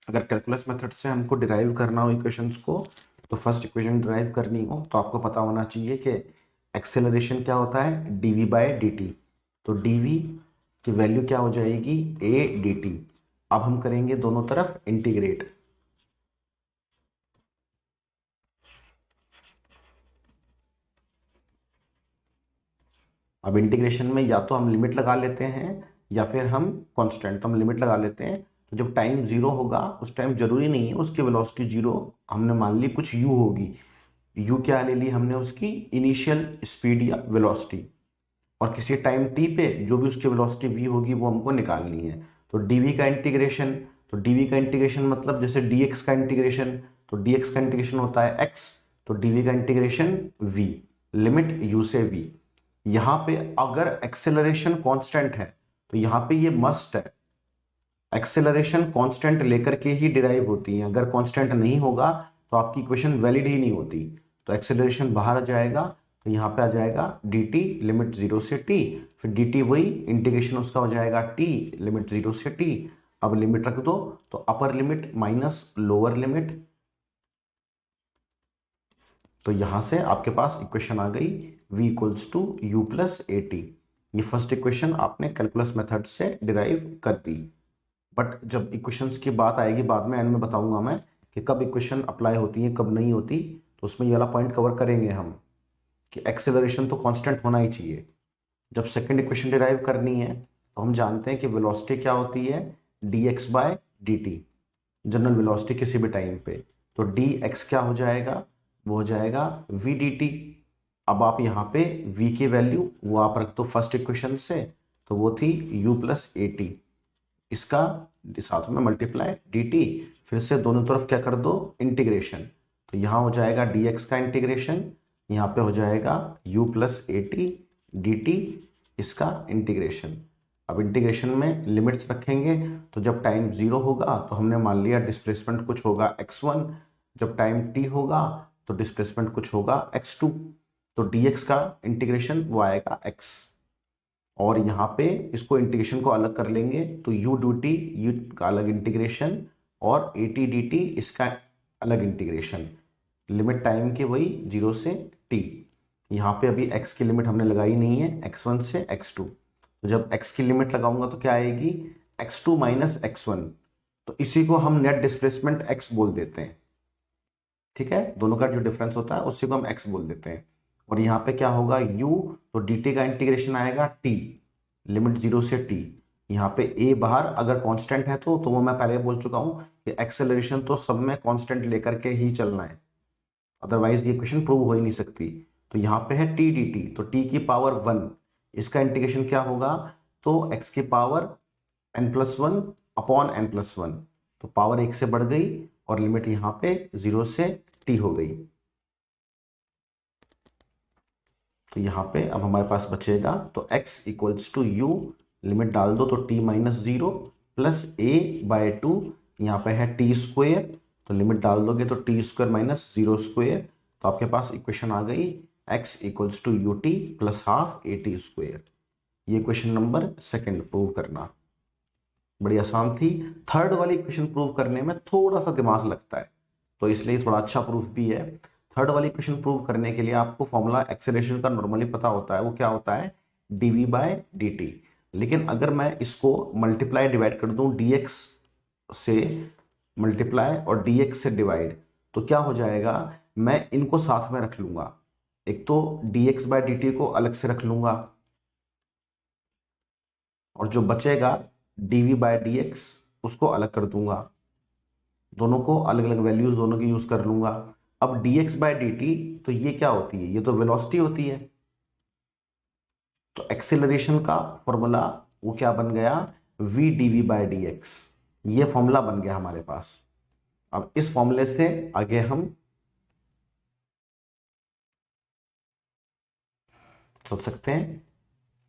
अगर calculus method से हमको डिराइव करना हो इक्वेशंस को, तो फर्स्ट इक्वेशन डिराइव करनी हो तो आपको पता होना चाहिए कि एक्सेलरेशन क्या होता है, dv बाय dt। तो dv की वैल्यू क्या हो जाएगी, a dt। अब हम करेंगे दोनों तरफ इंटीग्रेट। अब इंटीग्रेशन में या तो हम लिमिट लगा लेते हैं या फिर हम कांस्टेंट। तो हम लिमिट लगा लेते हैं। तो जब टाइम जीरो होगा उस टाइम जरूरी नहीं है उसकी वेलोसिटी जीरो, हमने मान ली कुछ u होगी। u क्या ले ली हमने, उसकी इनिशियल स्पीड या वेलोसिटी। और किसी टाइम t पे जो भी उसकी वेलोसिटी v होगी वो हमको निकालनी है। तो dv का इंटीग्रेशन, तो dv का इंटीग्रेशन मतलब जैसे dx का इंटीग्रेशन, तो dx का इंटीग्रेशन होता है x, तो dv का इंटीग्रेशन v, लिमिट u से v। यहां पे अगर एक्सेलरेशन कांस्टेंट है तो यहां पे ये मस्ट है, एक्सेलरेशन कांस्टेंट लेकर के ही डिराइव होती है। अगर कांस्टेंट नहीं होगा तो आपकी इक्वेशन वैलिड ही नहीं होती। तो एक्सेलरेशन बाहर आ जाएगा, तो यहाँ पे आ जाएगा dt लिमिट 0 से t, फिर dt वही इंटीग्रेशन उसका हो जाएगा t लिमिट 0 से t। अब लिमिट रख दो, तो upper limit minus lower limit, तो यहां से आपके पास इक्वेशन आ गई v equals to u plus a t. ये फर्स्ट इक्वेशन आपने कैलकुलस मेथड से डिराइव कर दी। बट जब इक्वेशंस की बात आएगी बाद में एंड में बताऊंगा मैं कि कब इक्वेशन अप्लाई होती है कब नहीं होती, तो उसमें ये वाला पॉइंट कवर करेंगे हम कि एक्सेलरेशन तो कांस्टेंट होना ही चाहिए। जब सेकंड इक्वेशन डिराइव करनी है तो हम जानते हैं कि वेलोसिटी क्या होती है, dx by dt, general velocity किसी भी टाइम पे। तो dx क्या हो जाएगा, वो हो जाएगा v dt। अब आप यहाँ पे v की वैल्यू वो आप रख दो फर्स्ट इक्वेशन से, तो वो थी u प्लस ए टी, इसका साथ में मल्टीप्लाई dt, फिर से दोनों तरफ क्या कर दो इंटीग्रेशन। तो यहाँ हो जाएगा dx का इंटीग्रेशन, यहाँ पे हो जाएगा u plus a T dt, इसका इंटीग्रेशन। अब इंटीग्रेशन में लिमिट्स रखेंगे, तो जब टाइम जीरो होगा तो हमने मान लिया डिस्प्लेसमेंट कुछ होगा x1, जब टाइम t होगा तो डिस्प्लेसमेंट कुछ होगा x2। तो dx का इंटीग्रेशन वो आएगा x, और यहाँ पे इसको इंटीग्रेशन को अलग कर लेंगे तो u डी टी यू का अलग इंटीग्रेशन और ए टी डी टी इसका अलग इंटीग्रेशन। लिमिट टाइम की वही 0 से t। यहाँ पे अभी x की लिमिट हमने लगाई नहीं है, x1 से x2। तो जब x की लिमिट लगाऊंगा तो क्या आएगी, x2 माइनस x1। तो इसी को हम नेट डिस्प्लेसमेंट x बोल देते हैं। ठीक है, दोनों का जो डिफरेंस होता है उसी को हम x बोल देते हैं। और यहाँ पे क्या होगा u, तो dt का इंटीग्रेशन आएगा t लिमिट 0 से t। यहाँ पे a बाहर अगर कांस्टेंट है तो वो मैं पहले बोल चुका हूँ कि एक्सेलरेशन तो सब में कांस्टेंट लेकर के ही चलना है, अदरवाइज ये क्वेश्चन प्रूव हो ही नहीं सकती। तो यहाँ पे है t dt, तो t की पावर 1, इसका इंटीग्रेशन क्या होगा, तो x की पावर n+1 अपॉन n+1। तो पावर 1 से बढ़ गई और लिमिट यहाँ पे 0 से t हो गई। तो यहाँ पे अब हमारे पास बचेगा, तो x equals to u, limit डाल दो तो t minus 0 plus a by 2, यहाँ पे है टी स्क्वेयर, तो लिमिट डाल दोगे तो टी स्क्वायर माइनस 0 स्क्वेयर। तो आपके पास इक्वेशन आ गई x equals to u t plus half a t square. ये क्वेश्चन नंबर सेकंड प्रूव करना, बड़ी आसान थी। थर्ड वाली इक्वेशन प्रूव करने में थोड़ा सा दिमाग लगता है, तो इसलिए थोड़ा अच्छा प्रूफ भी है। थर्ड वाली इक्वेशन प्रूव करने के लिए आपको फॉर्मूला एक्सेलरेशन का नॉर्मली पता होता है, वो क्या होता है, dv बाय dt। लेकिन अगर मैं इसको मल्टीप्लाई डिवाइड कर दूं dx से मल्टीप्लाई और dx से डिवाइड, तो क्या हो जाएगा, मैं इनको साथ में रख लूंगा। एक तो dx बाय dt को अलग से रख लूंगा, और जो बचेगा dv बाय dx उसको अलग कर दूंगा। दोनों को अलग अलग वैल्यूज दोनों की यूज कर लूंगा। अब dx बाय dt, तो ये क्या होती है, ये तो वेलोसिटी होती है। तो एक्सेलरेशन का फॉर्मूला वो क्या बन गया, v dv बाय dx। ये फॉर्मूला बन गया हमारे पास। अब इस फॉर्मूले से आगे हम चल सकते हैं।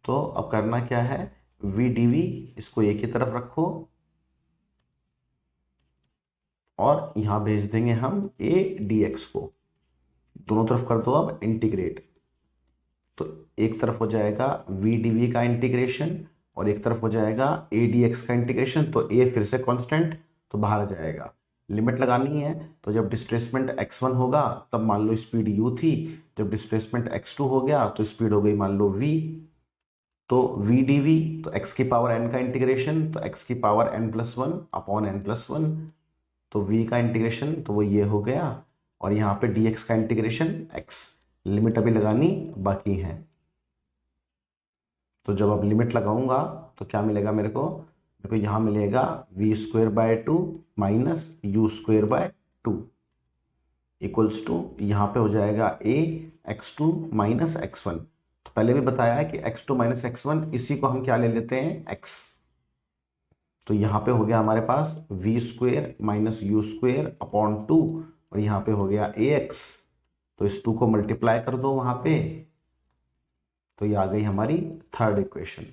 तो अब करना क्या है, v dv इसको एक ही तरफ रखो और यहां भेज देंगे हम a dx को, दोनों तरफ कर दो अब इंटीग्रेट। तो एक तरफ हो जाएगा v dv का इंटीग्रेशन और एक तरफ हो जाएगा ए डी एक्स का इंटीग्रेशन, तो ए फिर से कांस्टेंट तो बाहर आ जाएगा। लिमिट लगानी है तो जब डिस्प्लेसमेंट x1 होगा तब मान लो स्पीड u थी, जब डिस्प्लेसमेंट x2 हो गया तो स्पीड हो गई मान लो v, तो v dv, तो x की पावर n का इंटीग्रेशन, तो x की पावर n+1 अपॉन n+1, तो v का इंटीग्रेशन तो वो ये हो गया, और यहाँ पे dx का इंटीग्रेशन x। लिमिट अभी लगानी बाकी है, तो जब अब लिमिट लगाऊंगा तो क्या मिलेगा मेरे को यहाँ मिलेगा v² / 2 minus u²/2 equals to, यहाँ पे हो जाएगा a x2 माइनस x1। तो पहले भी बताया है कि x2 माइनस x1 इसी को हम क्या ले लेते हैं x। तो यहाँ पे हो गया हमारे पास v² माइनस u² अपॉन 2, और यहाँ पे हो गया ax, तो इस 2 को मल्टीप्लाई कर दो वहां पे, तो ये आ गई हमारी थर्ड इक्वेशन।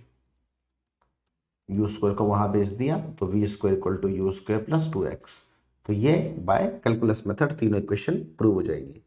u² को वहां भेज दिया तो v² = u² + 2x। तो ये बाय कैलकुलस मेथड तीनों इक्वेशन प्रूव हो जाएगी।